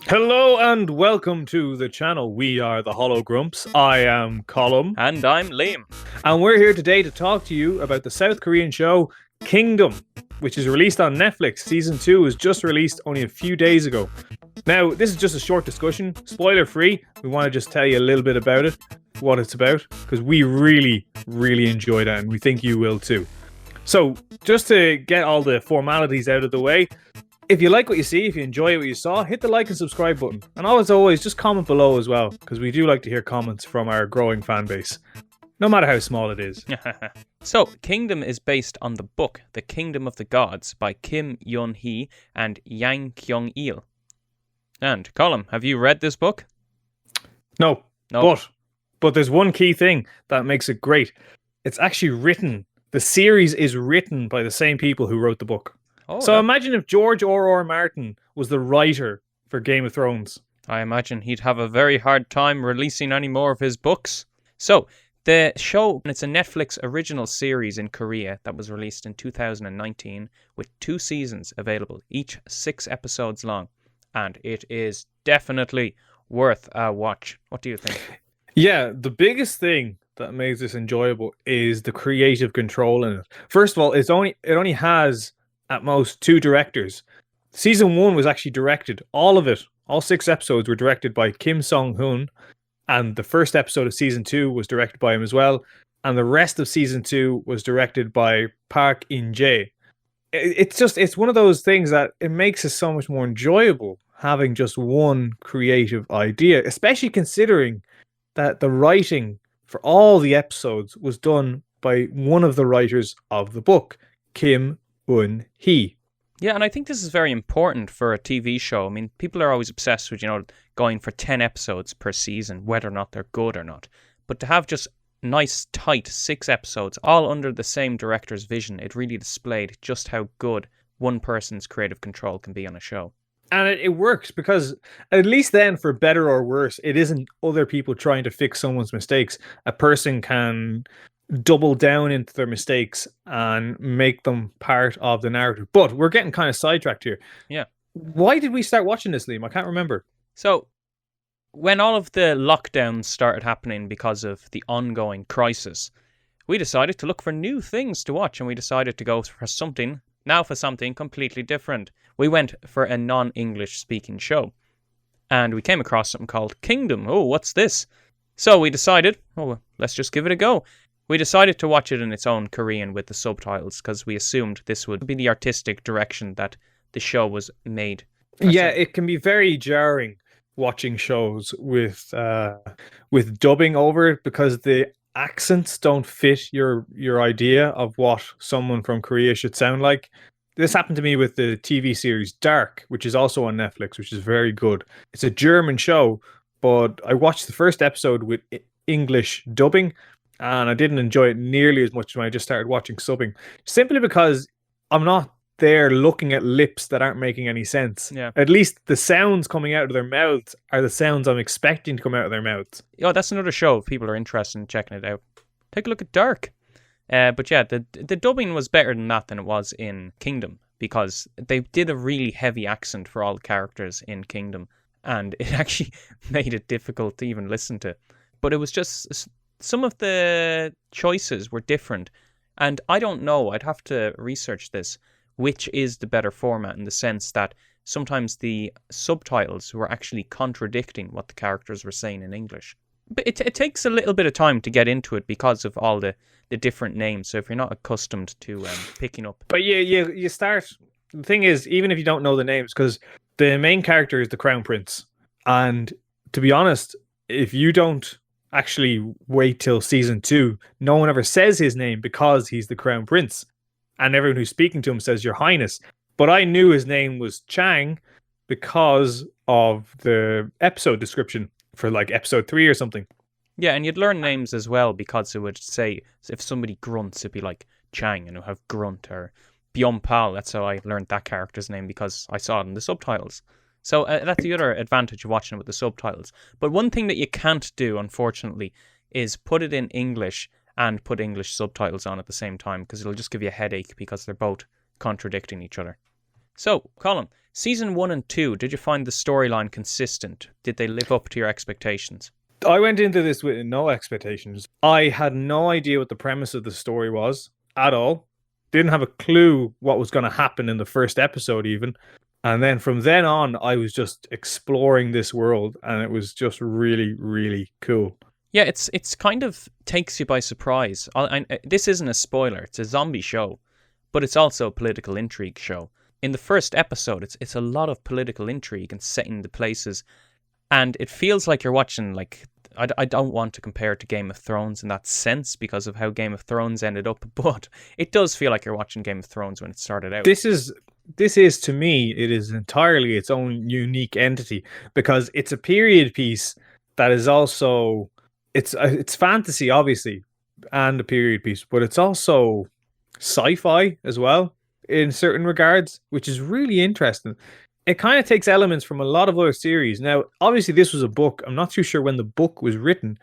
Hello and welcome to the channel. We are the Hollow Grumps. I am Colum. And I'm Liam. And we're here today to talk to you about the South Korean show Kingdom, which is released on Netflix. Season 2 was just released only a few days ago. Now, this is just a short discussion, spoiler free. We want to just tell you a little bit about it, what it's about, because we really enjoyed it and we think you will too. So, just to get all the formalities out of the way, if you like what you see, if you enjoy what you saw, hit the like and subscribe button. And as always, just comment below as well, because we do like to hear comments from our growing fan base, no matter how small it is. So, Kingdom is based on the book The Kingdom of the Gods by Kim Yun-hee and Yang Kyung-il. And, Colum, have you read this book? No. But there's one key thing that makes it great. It's actually written, the series is written by the same people who wrote the book. Oh, so imagine if George R.R. Martin was the writer for Game of Thrones. I imagine he'd have a very hard time releasing any more of his books. So, the show, it's a Netflix original series in Korea that was released in 2019 with 2 seasons available, each 6 episodes long. And it is definitely worth a watch. What do you think? Yeah, the biggest thing that makes this enjoyable is the creative control in it. First of all, it only has at most 2 directors. Season 1 was actually directed, all of it, all 6 episodes were directed by Kim Song-hoon, and the first episode of Season 2 was directed by him as well, and the rest of Season 2 was directed by Park In-jae. It's one of those things that it makes it so much more enjoyable having just one creative idea, especially considering that the writing for all the episodes was done by one of the writers of the book, Kim Yun-hee. Yeah, and I think this is very important for a TV show. I mean, people are always obsessed with, going for 10 episodes per season, whether or not they're good or not. But to have just nice, tight 6 episodes, all under the same director's vision, it really displayed just how good one person's creative control can be on a show. And it works because, at least then, for better or worse, it isn't other people trying to fix someone's mistakes. A person can double down into their mistakes and make them part of the narrative. But we're getting kind of sidetracked here. Yeah. Why did we start watching this, Liam? I can't remember. So, when all of the lockdowns started happening because of the ongoing crisis, we decided to look for new things to watch, and we decided to go for something completely different. We went for a non-English speaking show, and we came across something called Kingdom. Oh, what's this? So we decided, let's just give it a go. We decided to watch it in its own Korean with the subtitles because we assumed this would be the artistic direction that the show was made. Yeah, it can be very jarring watching shows with dubbing over it because the accents don't fit your idea of what someone from Korea should sound like. This happened to me with the TV series Dark, which is also on Netflix, which is very good. It's a German show, but I watched the first episode with English dubbing, and I didn't enjoy it nearly as much when I just started watching subbing, simply because I'm not there looking at lips that aren't making any sense. Yeah. At least the sounds coming out of their mouths are the sounds I'm expecting to come out of their mouths. Oh, that's another show if people are interested in checking it out. Take a look at Dark. But yeah, the dubbing was better than it was in Kingdom, because they did a really heavy accent for all the characters in Kingdom, and it actually made it difficult to even listen to. But it was just, some of the choices were different, and I don't know, I'd have to research this, which is the better format, in the sense that sometimes the subtitles were actually contradicting what the characters were saying in English. But it takes a little bit of time to get into it because of all the different names. So if you're not accustomed to picking up... But you start... The thing is, even if you don't know the names, because the main character is the Crown Prince. And to be honest, if you don't actually wait till season 2, no one ever says his name because he's the Crown Prince. And everyone who's speaking to him says, Your Highness. But I knew his name was Chang because of the episode description for like episode 3 or something. Yeah, and you'd learn names as well because it would say, if somebody grunts, it'd be like Chang, and it'll have grunt, or Byung-pal. That's how I learned that character's name, because I saw it in the subtitles. So that's the other advantage of watching it with the subtitles. But one thing that you can't do, unfortunately, is put it in English and put English subtitles on at the same time, because it'll just give you a headache because they're both contradicting each other. So, Colin, season 1 and 2, did you find the storyline consistent? Did they live up to your expectations? I went into this with no expectations. I had no idea what the premise of the story was at all. Didn't have a clue what was going to happen in the first episode, even. And then from then on, I was just exploring this world, and it was just really, really cool. Yeah, it's kind of takes you by surprise. This isn't a spoiler. It's a zombie show, but it's also a political intrigue show. In the first episode, it's a lot of political intrigue and setting the places, and it feels like you're watching, like, I don't want to compare it to Game of Thrones in that sense because of how Game of Thrones ended up, but it does feel like you're watching Game of Thrones when it started out. This is to me, it is entirely its own unique entity because it's a period piece that is also it's fantasy, obviously, and a period piece, but it's also sci-fi as well in certain regards, which is really interesting. It kind of takes elements from a lot of other series. Now, obviously, this was a book. I'm not too sure when the book was written,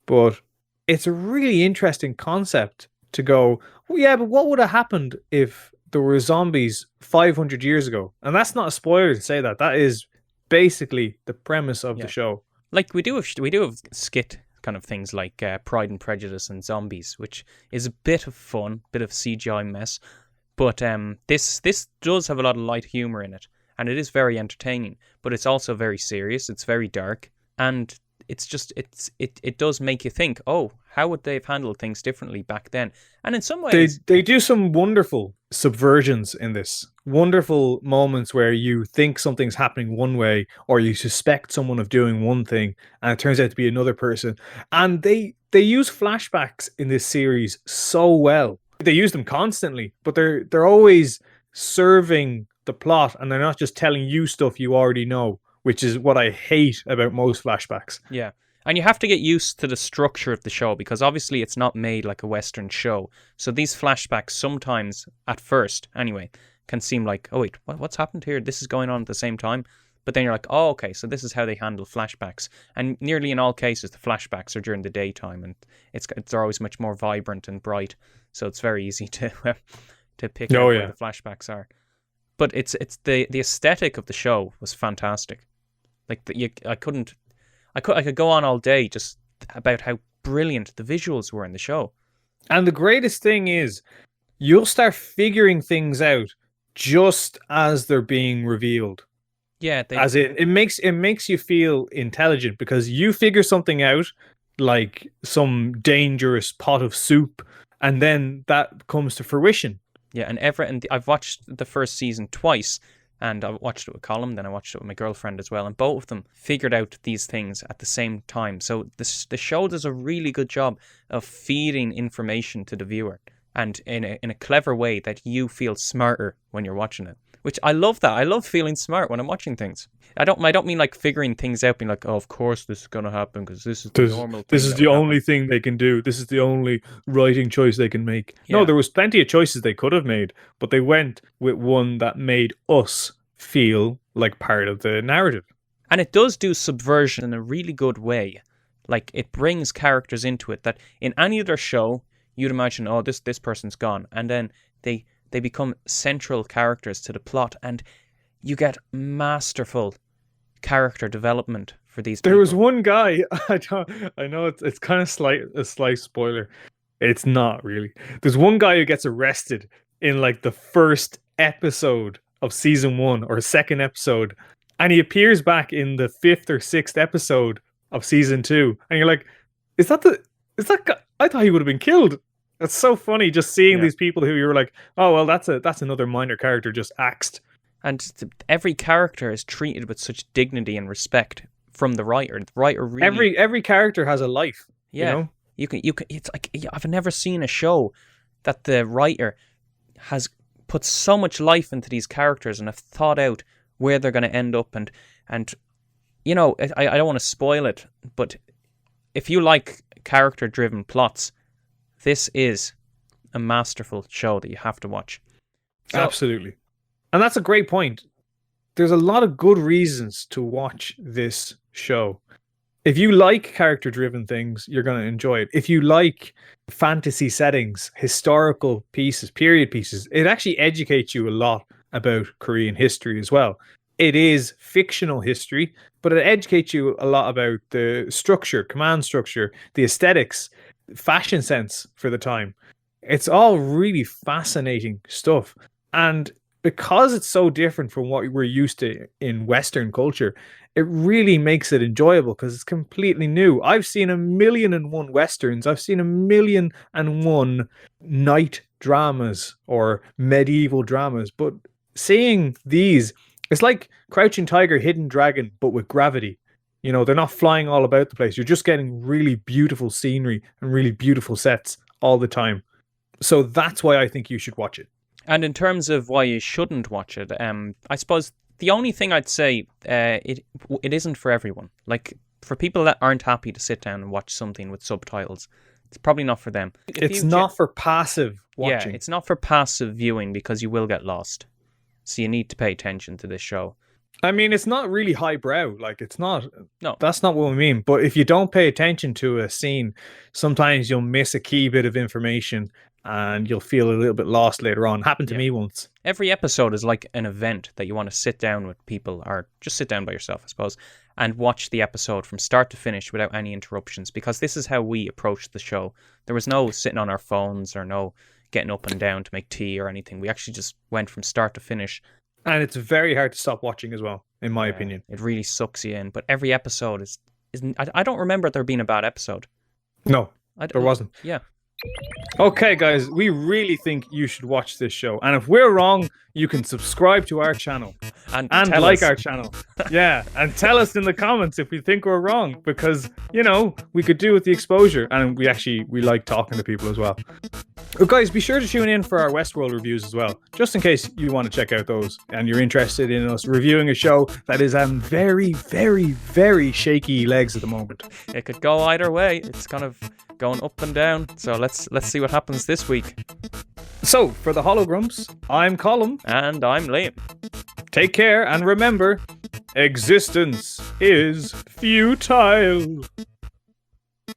but it's a really interesting concept to go, well, yeah, but what would have happened if there were zombies 500 years ago? And that's not a spoiler to say that. That is basically the premise of the show. Like, we do have skit kind of things like Pride and Prejudice and Zombies, which is a bit of fun, bit of CGI mess. But this does have a lot of light humor in it, and it is very entertaining. But it's also very serious. It's very dark, and it's just it does make you think, oh, how would they have handled things differently back then? And in some ways, they do some wonderful subversions in this. Wonderful moments where you think something's happening one way, or you suspect someone of doing one thing, and it turns out to be another person. And they use flashbacks in this series so well. They use them constantly, but they're always serving the plot, and they're not just telling you stuff you already know, which is what I hate about most flashbacks. Yeah. And you have to get used to the structure of the show because obviously it's not made like a Western show. So these flashbacks sometimes, at first anyway, can seem like, oh wait, what's happened here? This is going on at the same time. But then you're like, oh, okay, so this is how they handle flashbacks. And nearly in all cases, the flashbacks are during the daytime, and they're always much more vibrant and bright. So it's very easy to pick out where the flashbacks are. But it's the aesthetic of the show was fantastic. Like I could go on all day just about how brilliant the visuals were in the show. And the greatest thing is, you'll start figuring things out just as they're being revealed. Yeah, it makes you feel intelligent because you figure something out, like some dangerous pot of soup, and then that comes to fruition. Yeah, and I've watched the first season twice, and I watched it with Colin, then I watched it with my girlfriend as well, and both of them figured out these things at the same time. So the show does a really good job of feeding information to the viewer, and in a clever way that you feel smarter when you're watching it. Which I love that. I love feeling smart when I'm watching things. I don't mean like figuring things out, being like, oh, of course this is gonna happen because this is the normal thing. This is the only thing they can do. This is the only writing choice they can make. Yeah. No, there was plenty of choices they could have made, but they went with one that made us feel like part of the narrative. And it does do subversion in a really good way. Like, it brings characters into it that in any other show you'd imagine, oh, this person's gone, and then they become central characters to the plot, and you get masterful character development for these people. There was one guy, I know it's kind of a slight spoiler. It's not really. There's one guy who gets arrested in like the first episode of season 1 or second episode, and he appears back in the 5th or 6th episode of season 2, and you're like, is that guy? I thought he would have been killed. It's so funny just seeing these people who you're like, oh well, that's another minor character just axed. And every character is treated with such dignity and respect from the writer. The writer really every character has a life. Yeah, you can. It's like, I've never seen a show that the writer has put so much life into these characters and have thought out where they're going to end up. And you know, I don't want to spoil it, but if you like character-driven plots, this is a masterful show that you have to watch. So, absolutely. And that's a great point. There's a lot of good reasons to watch this show. If you like character-driven things, you're going to enjoy it. If you like fantasy settings, historical pieces, period pieces, it actually educates you a lot about Korean history as well. It is fictional history, but it educates you a lot about the structure, command structure, the aesthetics, fashion sense for the time. It's all really fascinating stuff. And because it's so different from what we're used to in Western culture, it really makes it enjoyable because it's completely new. I've seen 1,000,001 Westerns. I've seen 1,000,001 night dramas or medieval dramas. But seeing these, it's like Crouching Tiger, Hidden Dragon, but with gravity. You know, they're not flying all about the place. You're just getting really beautiful scenery and really beautiful sets all the time. So that's why I think you should watch it. And in terms of why you shouldn't watch it, I suppose the only thing I'd say, it isn't for everyone. Like, for people that aren't happy to sit down and watch something with subtitles, it's probably not for them. It's not for passive watching. Yeah, it's not for passive viewing because you will get lost. So you need to pay attention to this show. I mean, it's not really highbrow. Like, it's not. No. That's not what we mean. But if you don't pay attention to a scene, sometimes you'll miss a key bit of information and you'll feel a little bit lost later on. Happened to me once. Every episode is like an event that you want to sit down with people, or just sit down by yourself, I suppose, and watch the episode from start to finish without any interruptions, because this is how we approached the show. There was no sitting on our phones or no getting up and down to make tea or anything. We actually just went from start to finish. And it's very hard to stop watching as well, in my opinion. It really sucks you in. But every episode isn't. I don't remember there being a bad episode. No, there wasn't. Yeah. Okay, guys, we really think you should watch this show. And if we're wrong, you can subscribe to our channel And like us. our channel. Yeah, and tell us in the comments if we think we're wrong, because, you know, we could do with the exposure. And we like talking to people as well. But guys, be sure to tune in for our Westworld reviews as well, just in case you want to check out those and you're interested in us reviewing a show that is on very, very, very shaky legs at the moment. It could go either way. It's kind of going up and down. So let's see what happens this week. So, for the Hologrumps, I'm Colin. And I'm Liam. Take care, and remember, existence is futile.